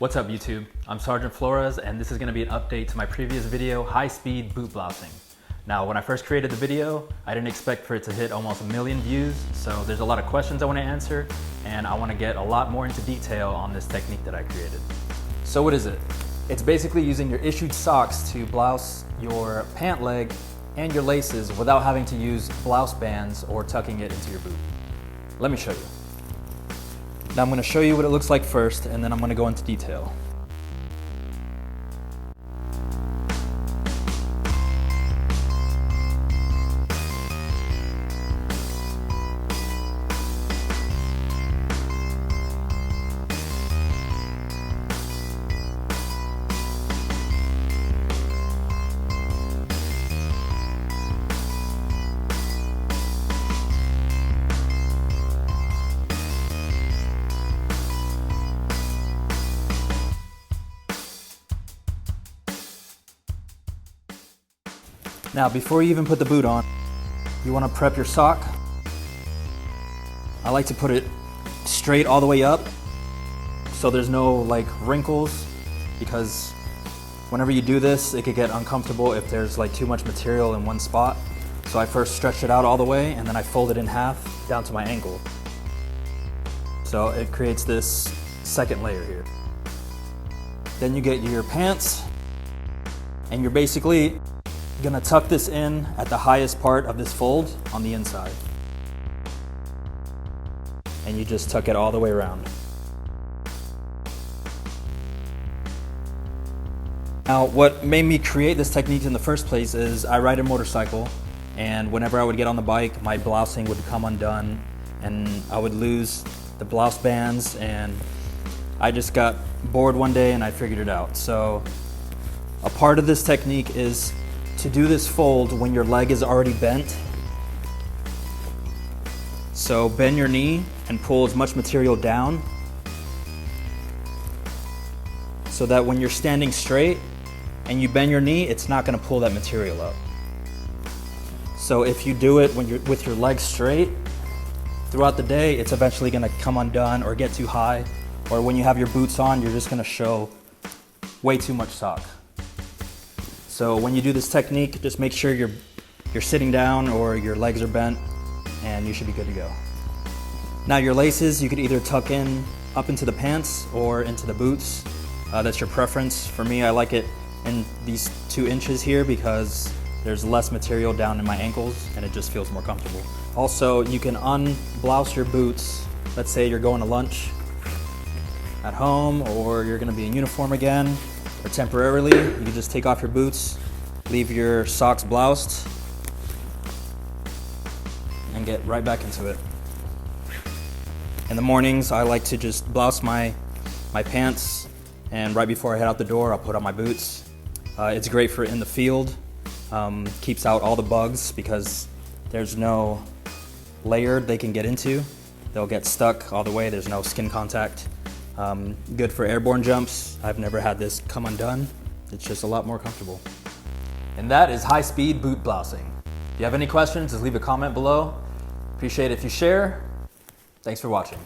What's up YouTube? I'm Sergeant Flores and this is going to be an update to my previous video, high-speed boot blousing. Now when I first created the video, I didn't expect for it to hit almost 1 million views, so there's a lot of questions I want to answer and I want to get a lot more into detail on this technique that I created. So what is it? It's basically using your issued socks to blouse your pant leg and your laces without having to use blouse bands or tucking it into your boot. Let me show you. Now I'm going to show you what it looks like first, and then I'm going to go into detail. Now, before you even put the boot on, you want to prep your sock. I like to put it straight all the way up so there's no wrinkles, because whenever you do this, it could get uncomfortable if there's too much material in one spot. So I first stretch it out all the way and then I fold it in half down to my ankle. So it creates this second layer here. Then you get your pants and you're basically gonna tuck this in at the highest part of this fold on the inside. And you just tuck it all the way around. Now, what made me create this technique in the first place is I ride a motorcycle, and whenever I would get on the bike, my blousing would come undone and I would lose the blouse bands, and I just got bored one day and I figured it out. So a part of this technique is to do this fold when your leg is already bent. So bend your knee and pull as much material down so that when you're standing straight and you bend your knee, it's not going to pull that material up. So if you do it when you're with your legs straight throughout the day, it's eventually going to come undone or get too high, or when you have your boots on, you're just going to show way too much sock. So when you do this technique, just make sure you're sitting down or your legs are bent, and you should be good to go. Now your laces, you could either tuck in up into the pants or into the boots. That's your preference. For me, I like it in these 2 inches here because there's less material down in my ankles and it just feels more comfortable. Also, you can unblouse your boots. Let's say you're going to lunch at home, or you're gonna be in uniform again, or temporarily, you can just take off your boots, leave your socks bloused, and get right back into it. In the mornings, I like to just blouse my pants, and right before I head out the door, I'll put on my boots. It's great for in the field, keeps out all the bugs because there's no layer they can get into. They'll get stuck all the way, there's no skin contact. Good for airborne jumps. I've never had this come undone. It's just a lot more comfortable. And that is high-speed boot blousing. If you have any questions, just leave a comment below. Appreciate it if you share. Thanks for watching.